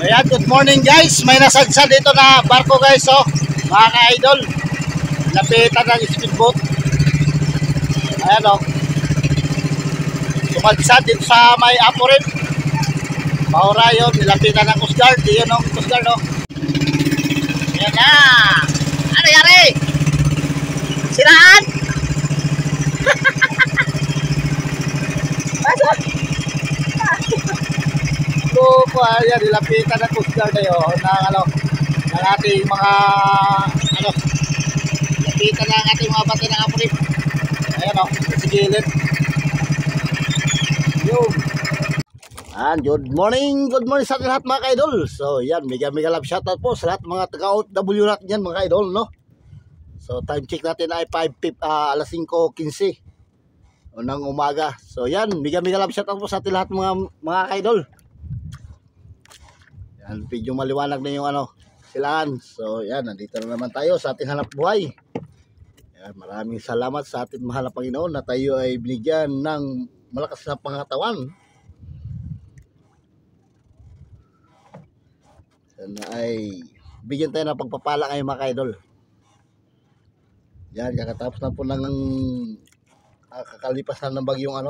Ayan, good morning guys. May nasadsad dito na barko guys, oh. Mga ka-idol. Lapitan ng speedboat. Ayan, oh. Sumadsad dito sa may Apurin. Maura yun, nilapitan ng Coast Guard. Yun, oh, Coast Guard, oh. Ayan na. Ano yari? Siraan? Pasok! Po, ayan, nilapitan ng Coast Guard ayo ng ating mga nilapitan ng ating mga bati ng Apurin. Ayan o, sa gilid. Yun. Good morning sa lahat mga ka-idol. So yan, mega love shoutout po sa lahat mga taga-OFW natin yan mga ka-idol, no? So time check natin ay alas 5:15 ng umaga. So yan, mega love shoutout po sa ating lahat mga ka-idol. Yan, medyo maliwanag na yung silaan. So yan, nandito na naman tayo sa ating hanap buhay. Yan, maraming salamat sa ating mahal na Panginoon na tayo ay binigyan ng malakas na pangatawan. Sana ay bigyan tayo ng pagpapala ngayon mga ka-idol. Yan, kakatapos na po ng kakalipasan ng bagyong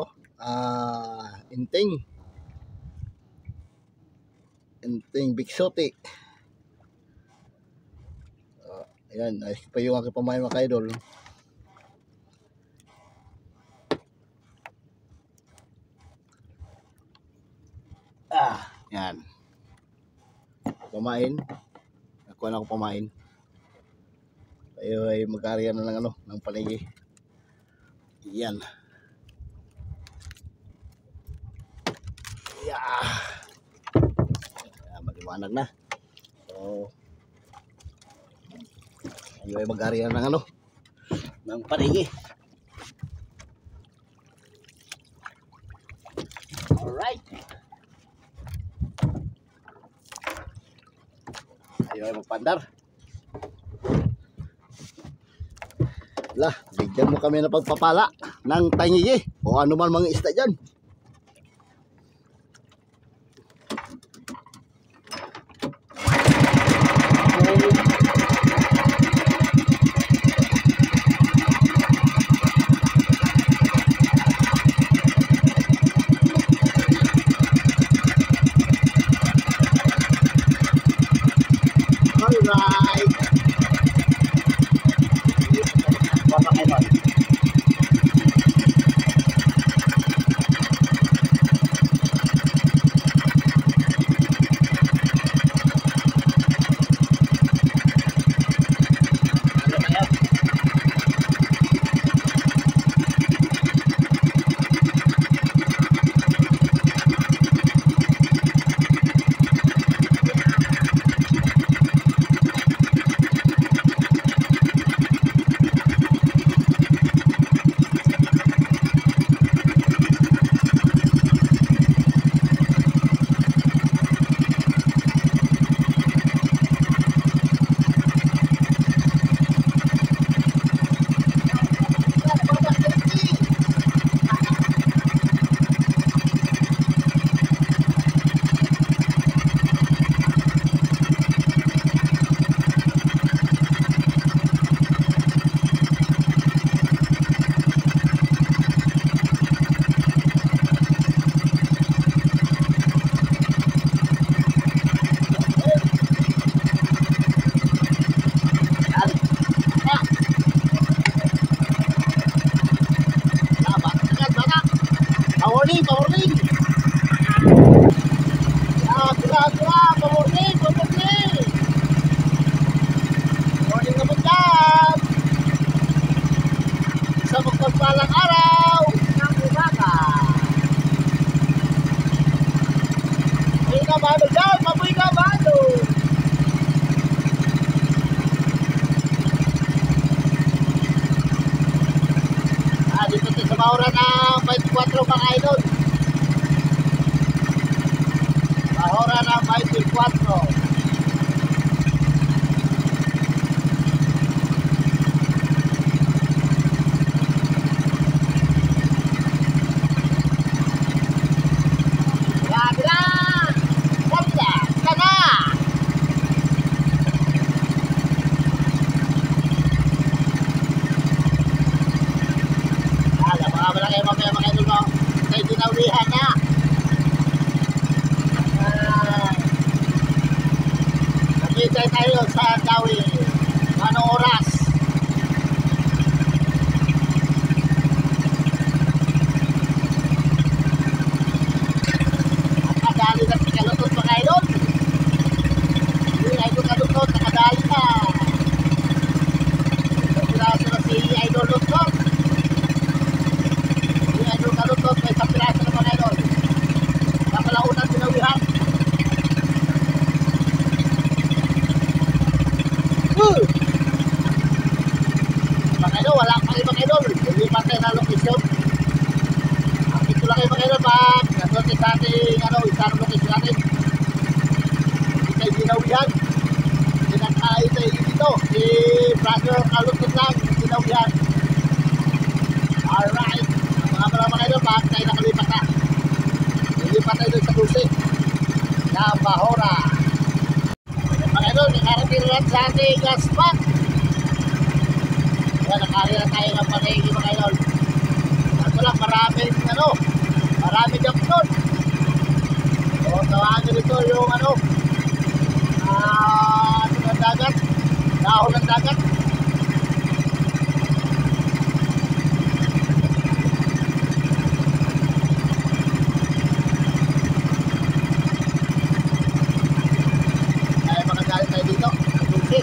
Inting Biksuti. Ayan, ayos pa yung aking pamain mga ka-idol. Yan. Pamain. Nakuha na ako pamain. Tayo ay mag-area na ng paligi. Yan. Maliwanag na. So tayo ay mag-area ng paligi. Alright. Tayo ay magpandar. Bigyan mo kami ng pagpapala ng tangigi o anuman mga isda dyan. Pawarning. Pawarning. Pawarning naman dyan. Sa magpagpalang araw ng umaga. May kabado dyan, mabuhay kabado. Dito sa Maura ng 24 mga idol. Maura ng 24. Grabe na! Ganda! Ganda! Hintay tayo sa Dawi. Anong oras? Nakadali na si Kalutot mga idol. Yung idol Kalutot, nakadali na. Piraso na si Idol Lutot. Yung Idol Kalutot, may isang piraso na mga idol. Kapalaunan binawihan. Mga idol, wala pang ibang idol. Hindi pa tayo na location. Ang ito lang kayo mga idol, pag nanotin sa ating isang location natin. Hindi tayo binawihan. Pinakain tayo dito. Si Brother Kalutot lang, binawihan. Alright. Mga idol, pag tayo nakalipat na. Nilipat tayo doon sa Dulce. Na Bahora. Mga idol, nakarating lang sa ating spot. Kaya nakari na tayo ng panegi mga idol. Ito lang, maraming junction. So, tawagin ito yung ng dagat. Dahon ng dagat. Kaya makagalit tayo dito. Dulce.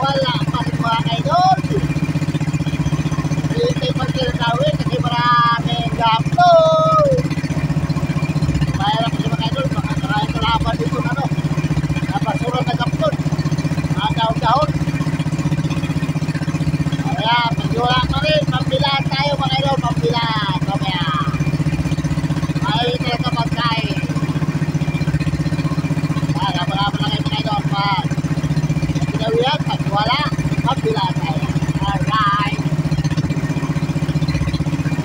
Wala pa rin mga idol. Hintay pa rin na gawin kasi maraming gapon. Kaya lang kasi mga idol, makakarayan ko laban dito napasuran na gapon. Mga dahon-dahon. Kaya pagdiwala pa rin, pambilaan tayo mga idol, pambilaan. Kaya ayaw talaga pagkain. Kaya laban-laban lang kayo mga idol. Pag pinawihan, pagdiwala, pambilaan tayo. Alright.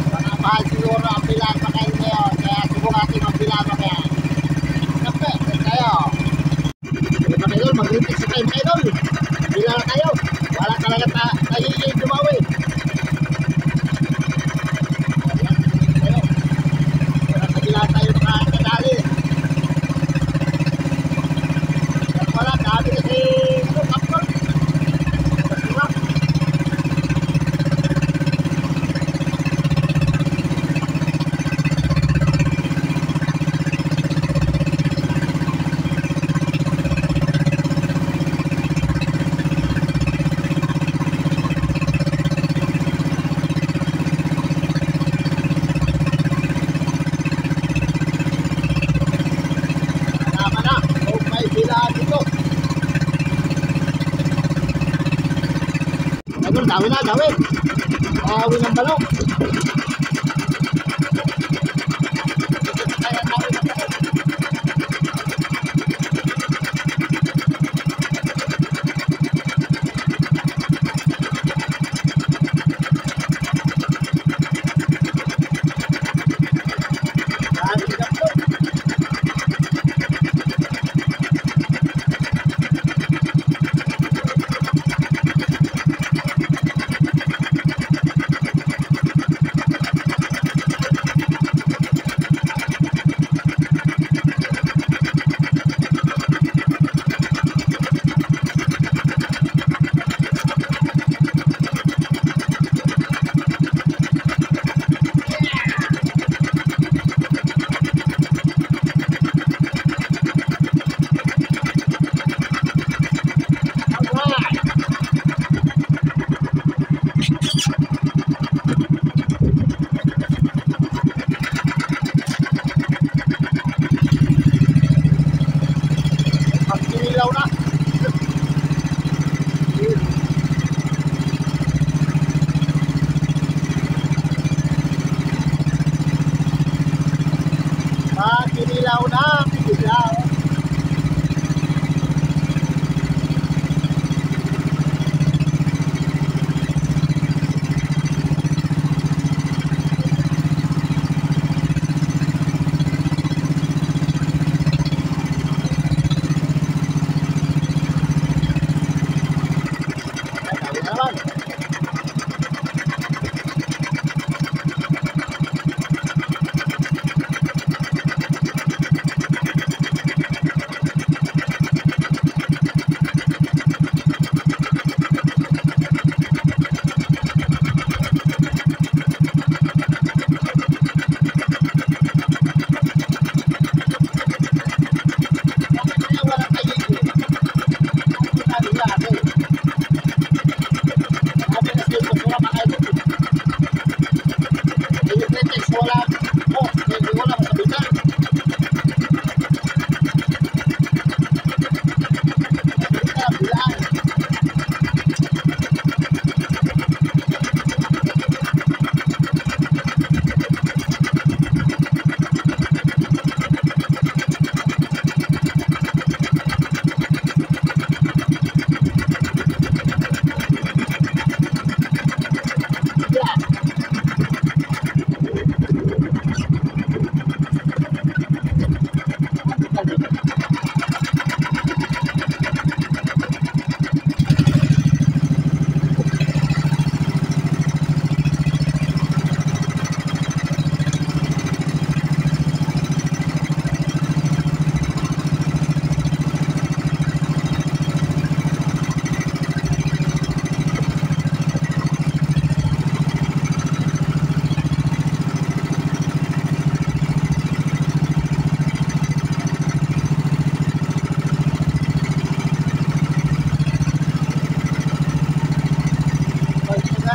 Mga mahal siguro ang bilaan pa kayo ngayon. Kaya subong natin magbilaan pa kaya. Kapit, tayo. Mga idol, mag-repeat sa kayo mga idol. Bilaan tayo. Wala talaga nagiging dumawi. Bilaan tayo mga kadali. Wala, dami kasi kapon. Masirap. Tama na. Kung may bilaan dito. Idol, gawin na, gawin. Gawin ng balok.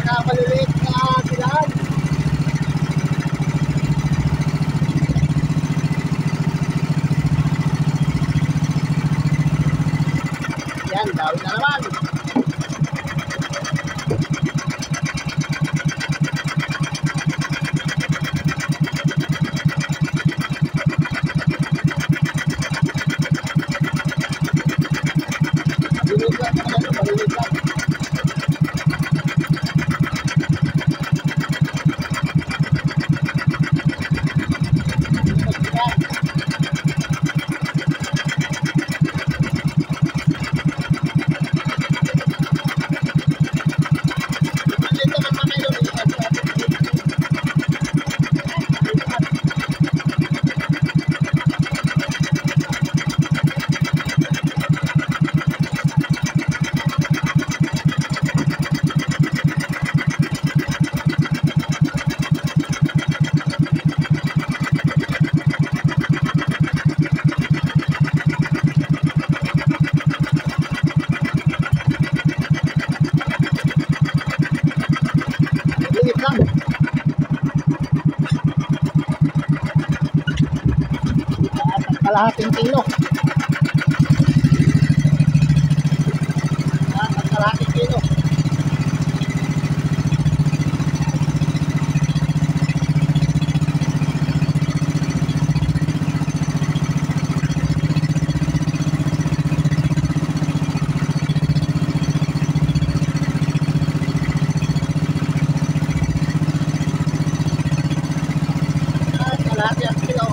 pinakamaliliit na silaan. Yan, dawin na naman. Malilit lang naman ano, malilit lang. Lilit lang. At kalahating kilo. At kalahating kilo. At kalahating kilo.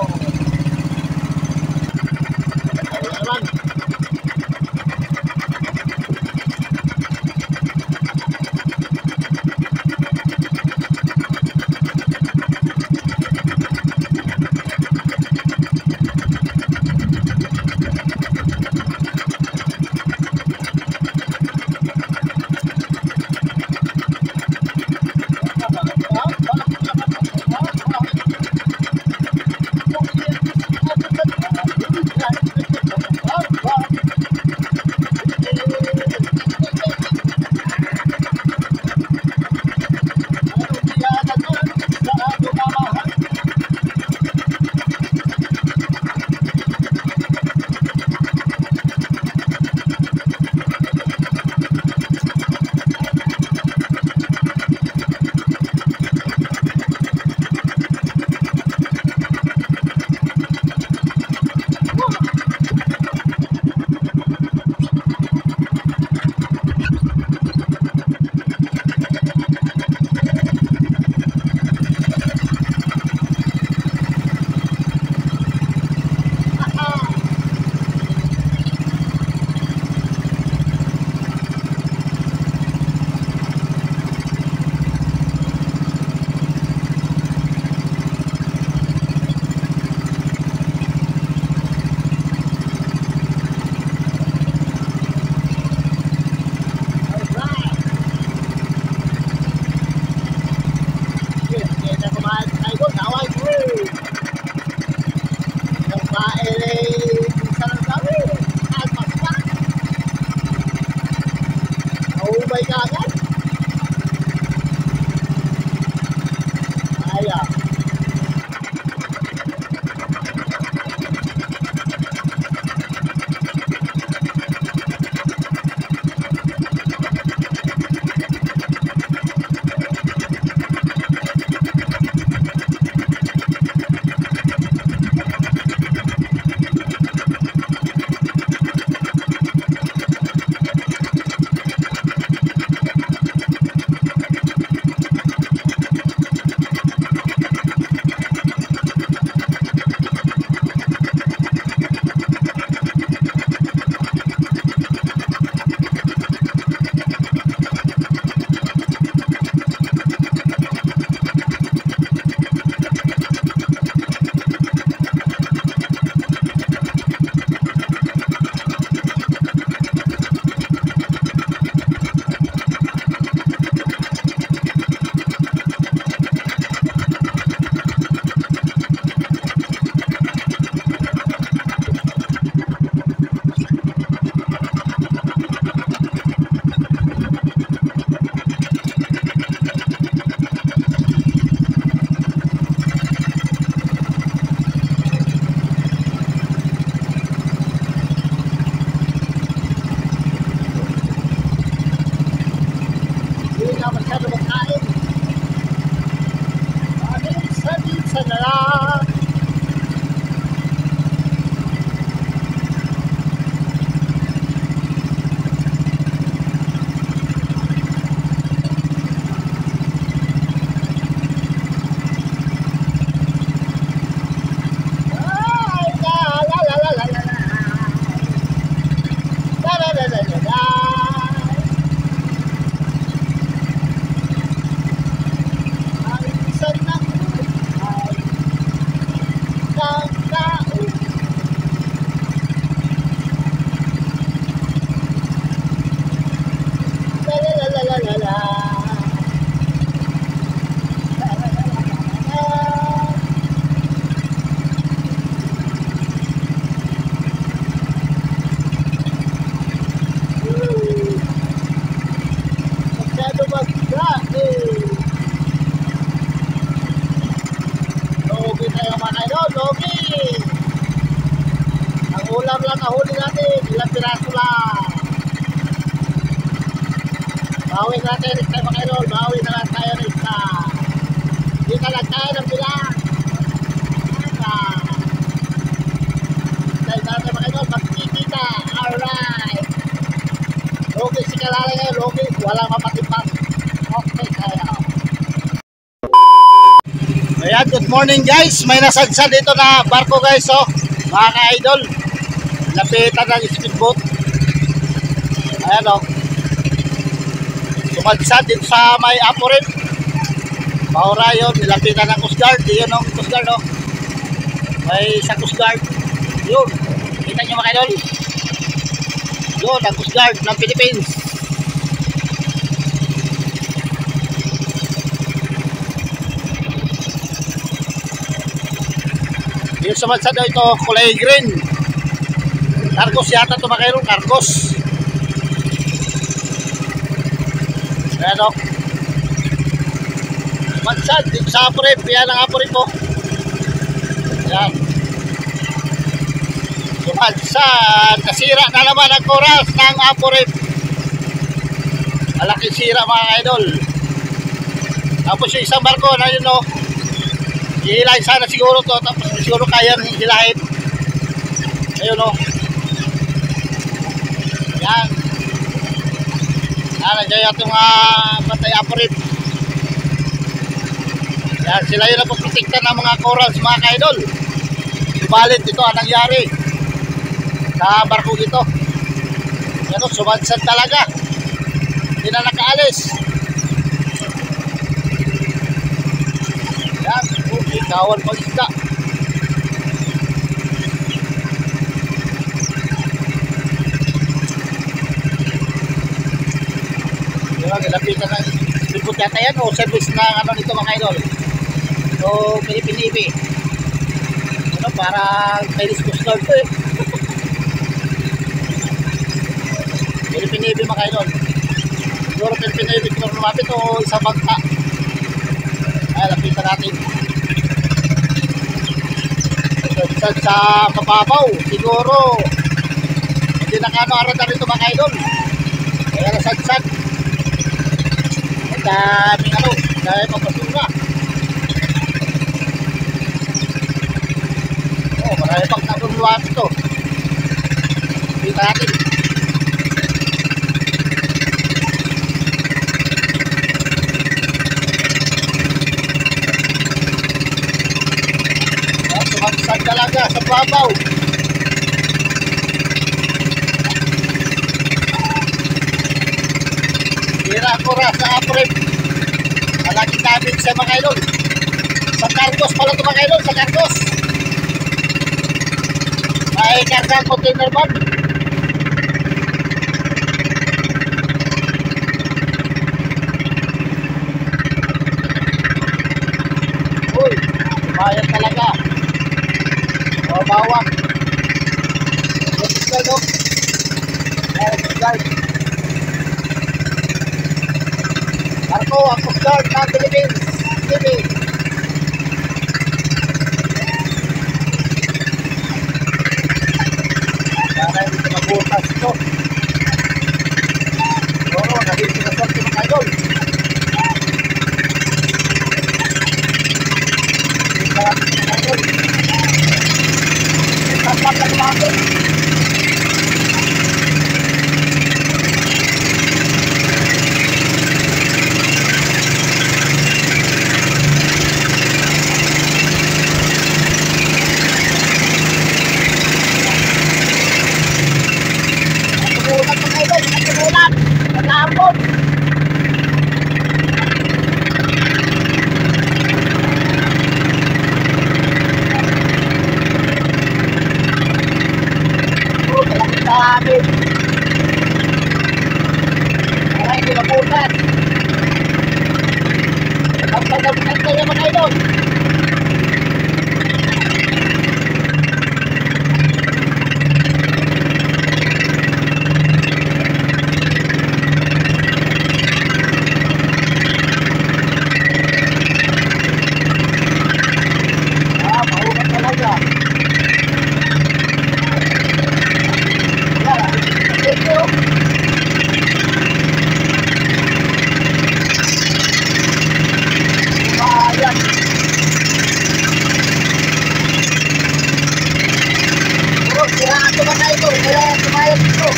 hindi na masyado magkain. Minsan na lang. Ang ulam lang nahuli natin, ilang piraso lang. Bawi natin next time mga idol, bawi na lang tayo next time. Hindi na lang tayo ng bilang. Next time natin mga idol, magkikita. Alright. Logi si Kalala ngayon, Logi, walang mapatipas. Okay tayo. Ayan, good morning guys. May nasadsad dito na barko guys, oh. Mga ka-idol, lapitan ng speedboat. Ayan, oh. Sumadsad dito sa may Aporin. Maura yun, nilapitan ng Coast Guard. Yun, oh, Coast Guard, oh. May sa Coast Guard. Yun, kita nyo mga idol. Yun, ang Coast Guard ng Philippines. Yung sumadsad daw ito, kulay green. Cargos yata ito mga kailong, cargos. Ayan o. Sumadsad dito sa Aporin. Yan ang Aporin po. Ayan. Sumadsad. Nasira na naman ang coral ng Aporin. Malaking sira mga idol. Tapos yung isang barko na yun o. Hihilahin sana siguro to, tapos siguro kaya hilahin. Ayun o. Yan. Yan, nandiyan yung Bantay Aporin. Yan, sila yun ang protekta ng mga corals mga ka-idol. Subalit ito ang nangyari sa barko ito. Yan o, sumadsad talaga. Hindi na nakaalis. Yan, ikawan pang isda. Yan, nilapitan ng speedboat yata yan o service na ano nito mga idol. So, Philippine ano, parang Chinese Coast Guard to eh. Philippine Navy mga idol. Siguro Philippine Navy kung lumapit o isang bangka. Ay, lapitan natin. Sa mababaw, siguro hindi nakano-arata rito mga idol. Kaya nasadsad. Ang daming ano, dahil mapasura. Oh, marami pang nakunluan ito. Lapitan natin. Sumadsad talaga sa babaw. Sira ko ra sa Aporin. Malaking damage sa mga idol. Sa Cargos pala ito mga idol, sa Cargos. May kargang container van. Uy, bayan talaga. Bawang. Coast Guard, no? Coast Guard. Barko, ang Coast Guard ng Philippines. Philippines. Para hindi ka mabutas ito. Pero, nabisi na sorte mga idol. malapit. Para hindi maputas. Ang pagkabutan kayo mga idol. Mahugat talaga. Thank you. Ayan. Puro, siraan ito mga ito. Kaya tumayag ito.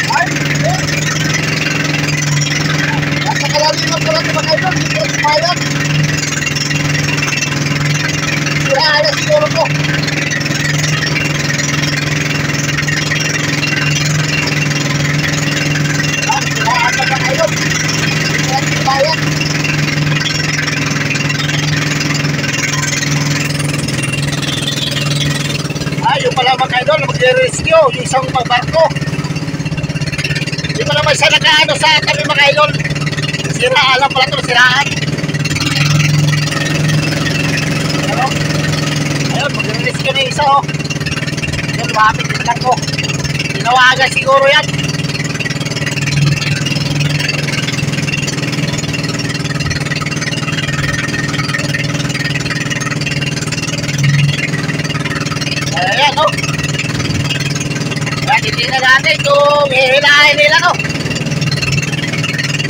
Ay, nasa kalaliman ko lang ito mga ito. Hindi ko tumayag. Siraan na siguro ko. Yung pala mga idol, mag-rescue yung isang barko. Yung pala may isa nakaano sa kami mga idol. Siraan lang pala ito, siraan. Ano? Ayun, mag-rescue na yung isa oh. Ayun, lumapit yung barko. Tinawagan siguro yan. Ayan o. Kaya titignan natin kung hihinahin nila no.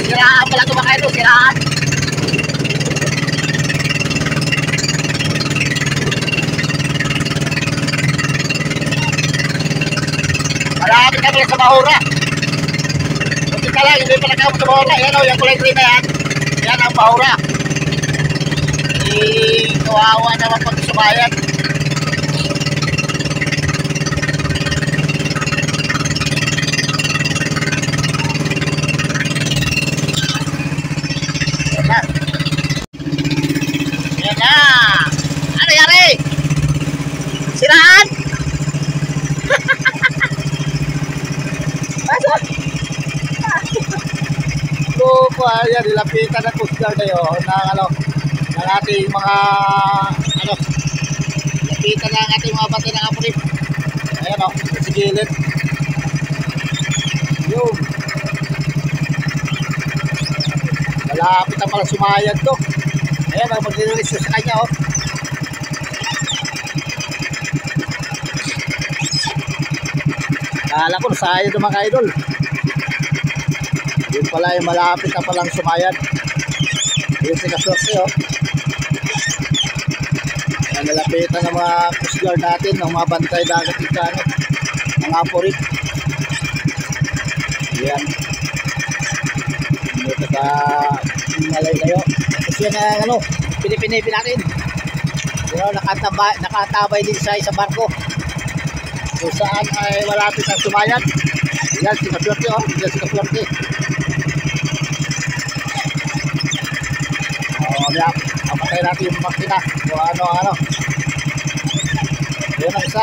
Siraan pala ito mga ito, siraan. Malapit na pala sa Mahura. Buti ka lang, hindi pala kamo sa Mahura. Ayan o, yung kulay green na yan. Yan ang Mahura. Kawawa naman pag sumayan. Siraan! Pasok! So, ayan, nilapitan na Coast Guard tayo ng ating mga lapitan na ang ating mga batay ng apunin. Ayan o, sa gilid. Yun. Malapit na pala sumayad to. Ayan o, mag-release sa kanya o. Kala ko nasayad yung mga idol. Yun pala yung malapit na palang sumayad. Yun si Kaswerte oh. Nalapitan ng mga Coast Guard natin, ng mga bantay dagat dito ano, ng Aporik. Yan. Dito sa malayo. Tapos yan ang ano, pinipinipin natin. Pero nakatabay din sa isang barko. Kung saan ay malapit ang sumayan. Yan si Kaswerte oh. Yan si Kaswerte. Yan. Kapatay natin yung makina. Kung ano. Yan ang isa.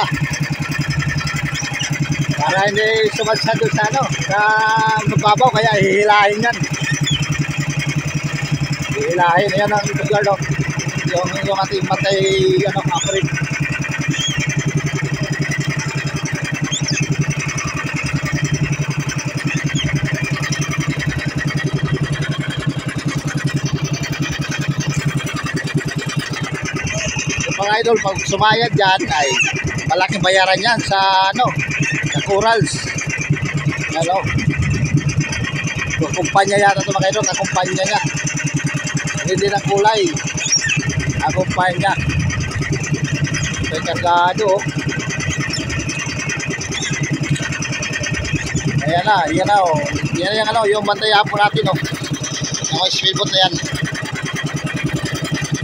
Para hindi sumadsad doon sa ano. Sa mababaw kaya hihilahin yan. Hihilahin. Yan ang Coast oh. Yung ating matay Aporik. Mga idol, pag sumayad dyan ay malaking bayaran yan sa sa corals. Ano? Kumpanya yata ito mga idol, kumpanya niya. Hindi ng kulay. Kumpanya. May kargado. Ayan na, yan na oh. Yan yung yung bantayan po natin oh. Yung speedboat na yan.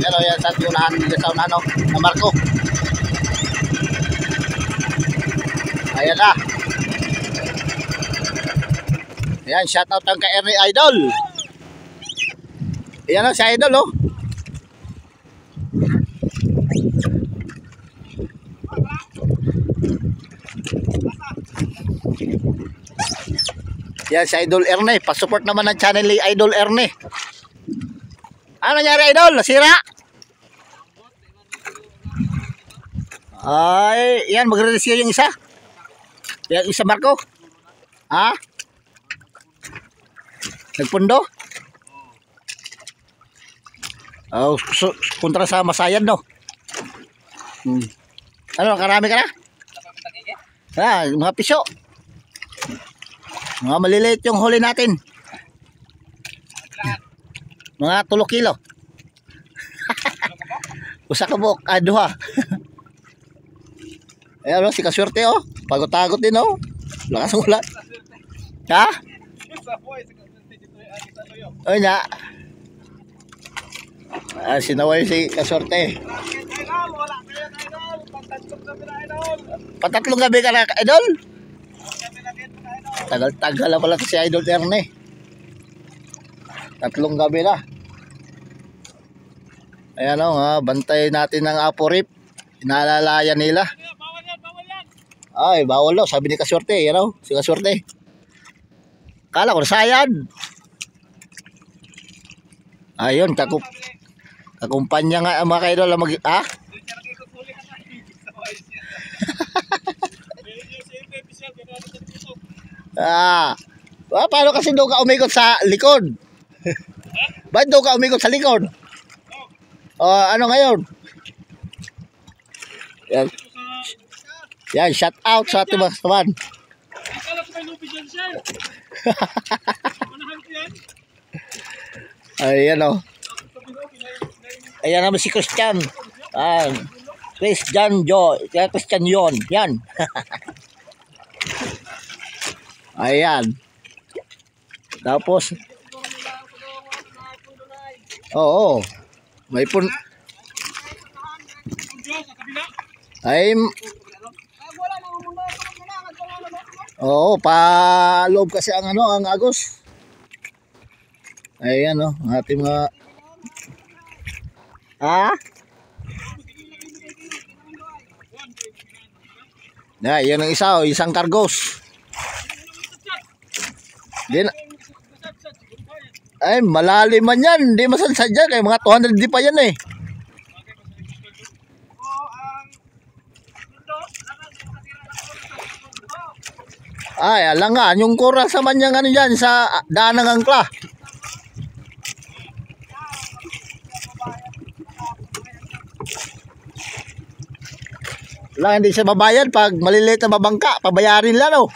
Yan o, yan sa unahan, sa unahan o, na Marco. Ayan na. Ayan, shoutout ang ka Ernie Idol. Ayan o, si Idol o. Yan si Idol Erne. Pasupport naman ng channel ni Idol Erne. Ano nangyari, Idol? Nasira? Ay, yan, magre-rescue yung isa. Yung isa, Marco. Ha? Nagpundo? Oh, kontra sa Masayan, no? Ano, karami ka na? Mga piso. Mga maliliit yung huli natin. Mga 3 kilo. Usa ka buok, duha. Ayan o, si Kaswerte o. Pagod-tagot din o. Lakas ng ulan. Ha? O niya. Sinaway si Kaswerte. Patatlong gabi ka na, Idol? Tagal-tagal na pala si Idol Erne. 3 gabi na. Ayan o, bantay natin ng Apo Rip. Inaalalayan nila. Ay, bawal daw, sabi ni Kaswerte. Yan o, si Kaswerte. Kala ko nasayad. Ayun, kakumpanya nga mga kaidol. Paano kasi daw ka umikot sa likod? Ba't daw ka umikot sa likod? Ano ngayon? Yan, shout out sa ating mga kasamaan. Ayan o. Ayan naman si Christian. Christian Yon. Yan. Ayan. Tapos oo. May oo, pa loob kasi ang ang Agos. Ayan o, ating mga yan ang isa o, isang kargos. Ay, malalim man yan. Hindi masansadya. Kaya mga 200 di pa yan eh. Ay, alangan. Yung kura sa manyang ano dyan sa daan ng angkla. Lang, hindi siya babayad pag maliliit na mabangka. Pabayarin lang o.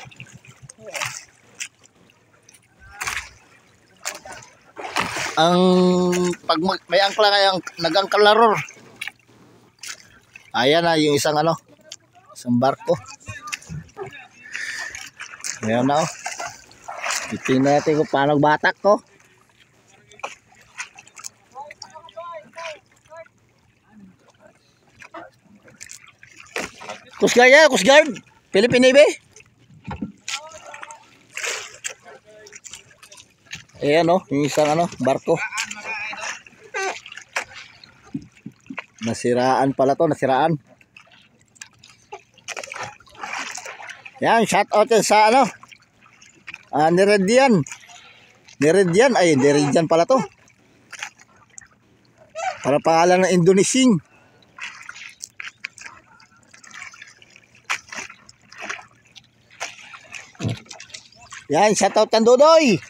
Ang pag may angkla ngayong nag-angklaror. Ayan na yung isang isang barko. Ayan na o. Titingnan natin kung paano batak ko. Coast Guard, Philippine Navy. Ayan o, yung isang barko. Nasiraan pala to, nasiraan. Yan, shout out sa Niredian. Niredian pala to. Para pangalan ng Indonesian. Yan, shout out kang Dodoy.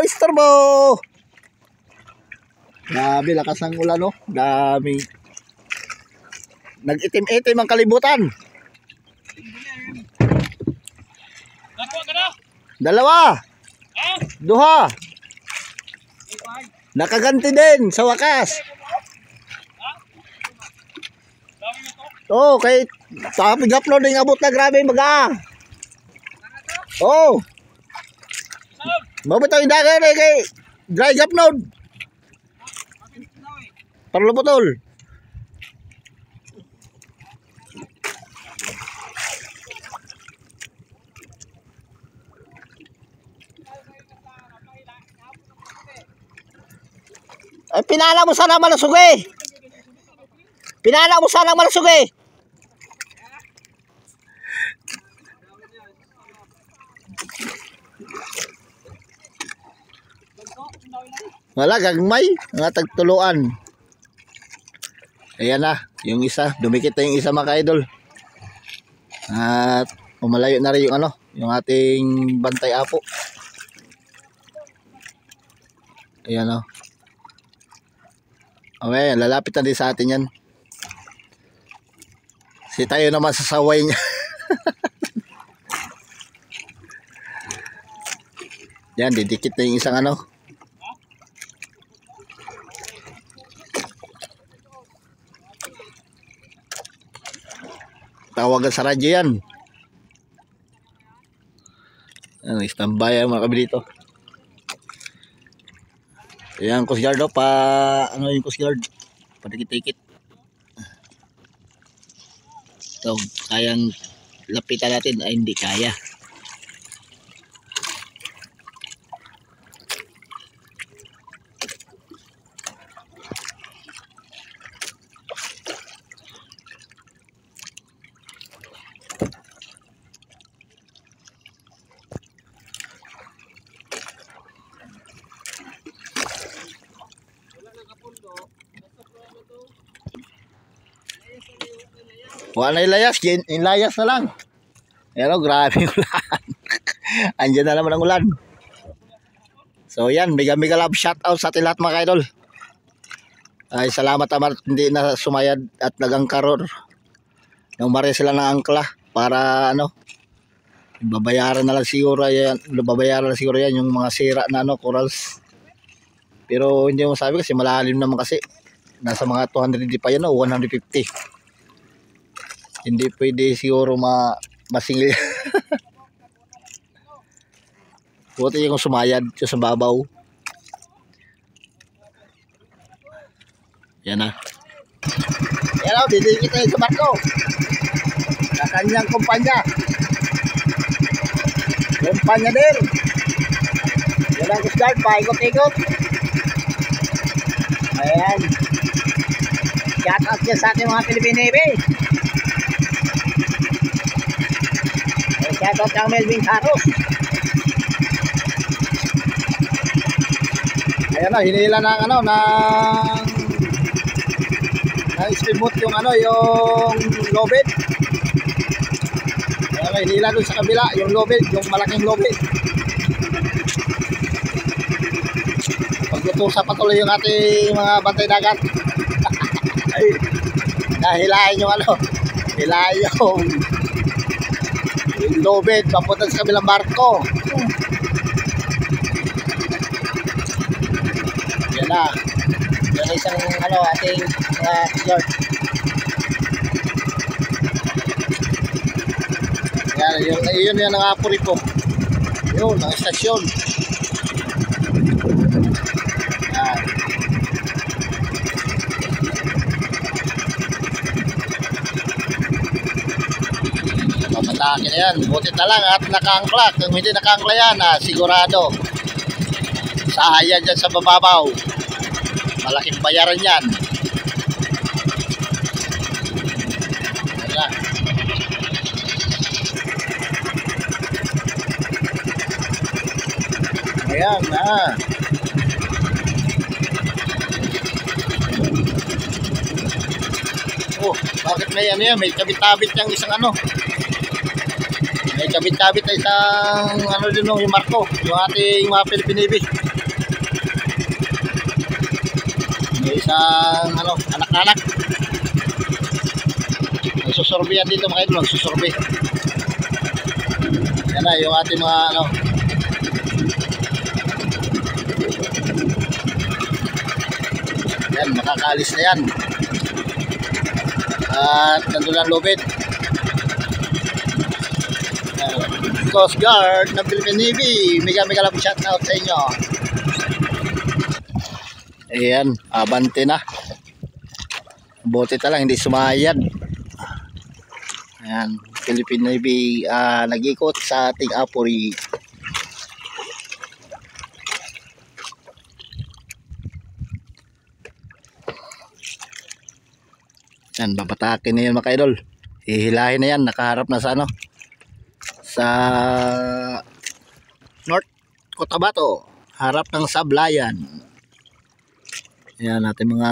Istorbo. Grabe, lakas ng ulan no. Dami. Nag-itim-itim ang kalibutan. Dalawa. Duha. Nakaganti din sa wakas. Kay upload ng abot na grabe baga. Mabitaw yung dagat kay dry upload. Parlo putol. Ay, pinala mo sana malusog eh. Pinana mo sana ang malusog eh. Wala, gagmay. Nga tagtuluan. Ayan na, yung isa. Dumikit na yung isa mga idol. At umalayo na rin yung ano, yung ating bantay apo. Ayan o. Okay, lalapit na din sa atin yan. Si tayo naman sa saway niya. Yan, didikit na yung isang ano. Tawagan sa radyo yan. Ano, standby ang mga kabilito. Ayan, Coast Guard pa, ano yung Coast Guard? Padikit-tikit. So, kayang lapitan natin ay hindi kaya. Wala na ilayas, ilayas na lang. Pero grabe yung ulan. Andiyan na naman ang ulan. So yan, mega love shoutout sa ating lahat mga idol. Ay salamat naman hindi na sumayad at nagangkaror. Nung mare sila ng angkla para ano, babayaran na lang siguro yan yung mga sira na ano, corals. Pero hindi mo sabi kasi malalim naman kasi. Nasa mga 200 pa yan o 150. Hindi pwede siguro masingil. Buti yung sumayad sa babaw. Yan na. Yan o, didikit tayo sa barko. Sa kanyang kumpanya. Kumpanya din. Yan ang Coast Guard, paikot-ikot. Ayan. Shout out dyan sa ating mga Philippine Navy. Shout out kang Melvin Caros. Ayan na, hinila ng ano, ng speedboat yung ano, yung lobid. Ayan na, hinila doon sa kabila, yung lobid, yung malaking lobid. Paglutusa patuloy yung ating mga bantay dagat. Ay, nahilahin yung ano, hilahin yung lobid papunta sa kabilang barko. Yan na. Yan isang ano ating yard. Yan, yun ang apuri ko. Yun, ang estasyon. Yan. Papatake na yan. Butit na lang at nakaangkla. Kung hindi nakaangkla yan, sigurado. Sahaya dyan sa bababaw. Malaking bayaran yan. Ayan. Ayan na. Oh, bakit may ano yan? May kabit-tabit yung isang ano. May kabit-kabit na isang ano din yung marko. Yung ating mga Philippine Navy. May isang ano, anak-anak. Nagsusurvey yan dito mga idol. Nagsusurvey. Yan na yung ating mga ano. Yan, makakaalis na yan. At nandun ang lobid. Coast Guard ng Philippine Navy. Mega love shout out sa inyo. Ayan, abante na. Bote lang, hindi sumayad. Ayan, Philippine Navy nag-ikot sa ating apuri. Yan, babatakin na yan mga idol. Hihilahin na yan, nakaharap na sa ano, sa North Cotabato, harap ng Sablayan. Yan natin mga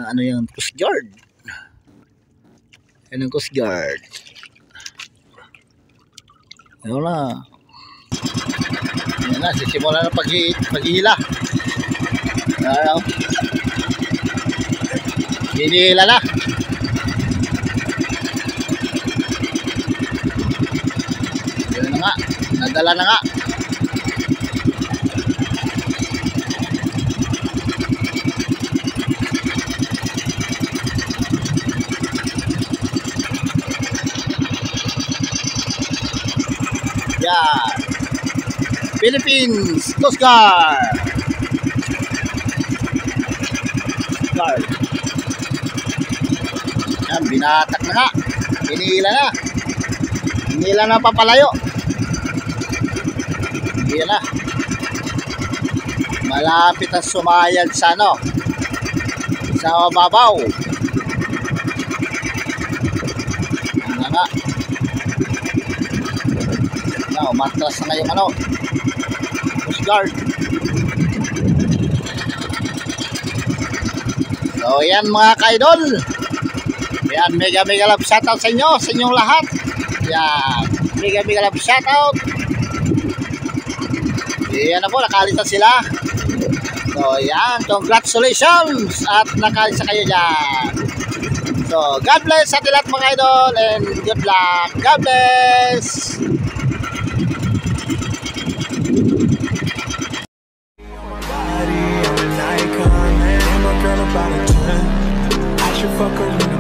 ano yung Coast Guard. Yan ang Coast Guard. Yan na. Yan na, sisimula na paghihila. Yan. Hinihila na. Yan na nga, nadala na nga. Yan. Philippines Coast Guard. Guard. Yan, binatak na nga. Hinihila na. Hinihila na papalayo. Hinihila na. Malapit na sumayag sa ano, sa mababaw. Yan nga. Yan, umatras na yung ano, Coast Guard. So yan mga ka-idol. Yan, mega love shoutout sa inyo, sa inyong lahat. Yan, mega love shoutout. Yan na po, nakalis na sila. So yan, congratulations at nakalis na kayo dyan. So God bless sa ating lahat mga idol and good luck. God bless. About a 10. I should fuck her.